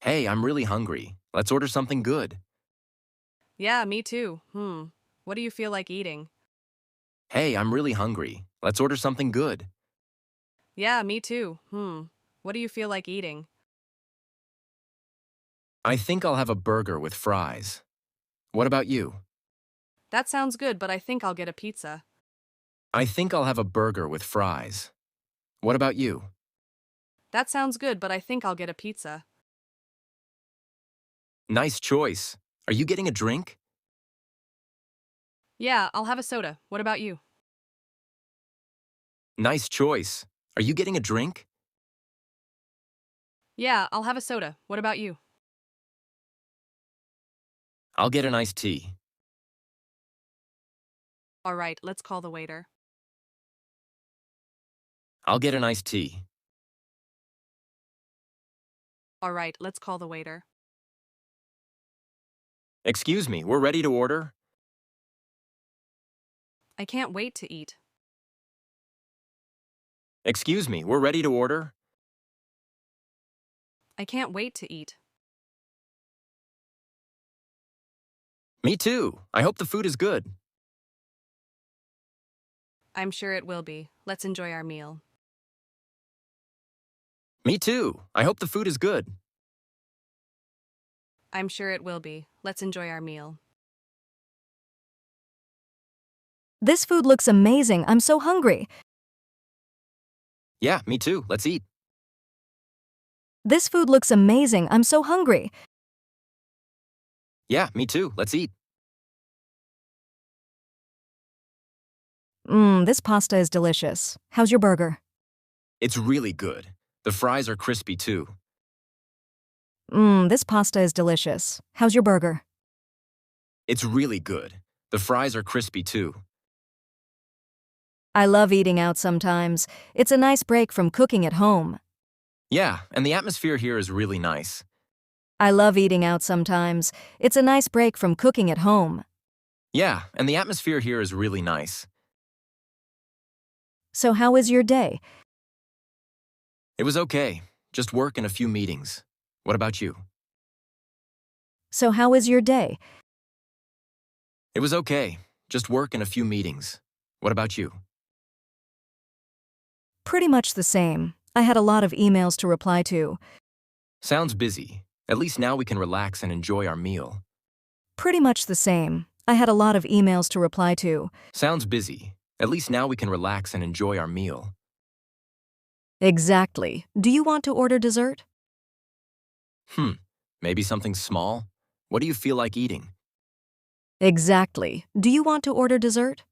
Hey, I'm really hungry. Let's order something good. Yeah, me too. What do you feel like eating? Hey, I'm really hungry. Let's order something good. Yeah, me too. What do you feel like eating? I think I'll have a burger with fries. What about you? That sounds good, but I think I'll get a pizza. I think I'll have a burger with fries. What about you? That sounds good, but I think I'll get a pizza. Nice choice. Are you getting a drink? Yeah, I'll have a soda. What about you? Nice choice. Are you getting a drink? Yeah, I'll have a soda. What about you? I'll get an iced tea. All right, let's call the waiter. I'll get an iced tea. All right, let's call the waiter. Excuse me, we're ready to order? I can't wait to eat. Excuse me, we're ready to order? I can't wait to eat. Me too. I hope the food is good. I'm sure it will be. Let's enjoy our meal. Me too. I hope the food is good. I'm sure it will be. Let's enjoy our meal. This food looks amazing. I'm so hungry. Yeah, me too. Let's eat. This food looks amazing. I'm so hungry. Yeah, me too. Let's eat. This pasta is delicious. How's your burger? It's really good. The fries are crispy too. This pasta is delicious. How's your burger? It's really good. The fries are crispy too. I love eating out sometimes. It's a nice break from cooking at home. Yeah, and the atmosphere here is really nice. I love eating out sometimes. It's a nice break from cooking at home. Yeah, and the atmosphere here is really nice. So how is your day? It was okay. Just work and a few meetings. What about you? So how is your day? It was okay. Just work and a few meetings. What about you? Pretty much the same. I had a lot of emails to reply to. Sounds busy. At least now we can relax and enjoy our meal. Pretty much the same. I had a lot of emails to reply to. Sounds busy. At least now we can relax and enjoy our meal. Exactly. Do you want to order dessert? Maybe something small? What do you feel like eating? Exactly. Do you want to order dessert?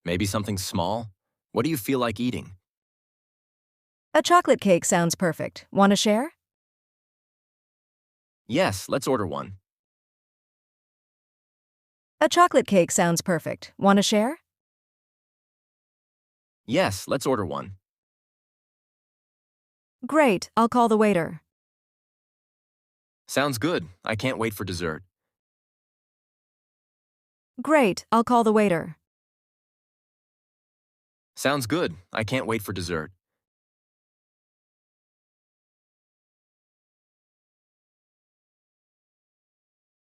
Maybe something small? What do you feel like eating? A chocolate cake sounds perfect. Want to share? Yes, let's order one. A chocolate cake sounds perfect. Want to share? Yes, let's order one. Great. I'll call the waiter. Sounds good. I can't wait for dessert. Great. I'll call the waiter. Sounds good. I can't wait for dessert.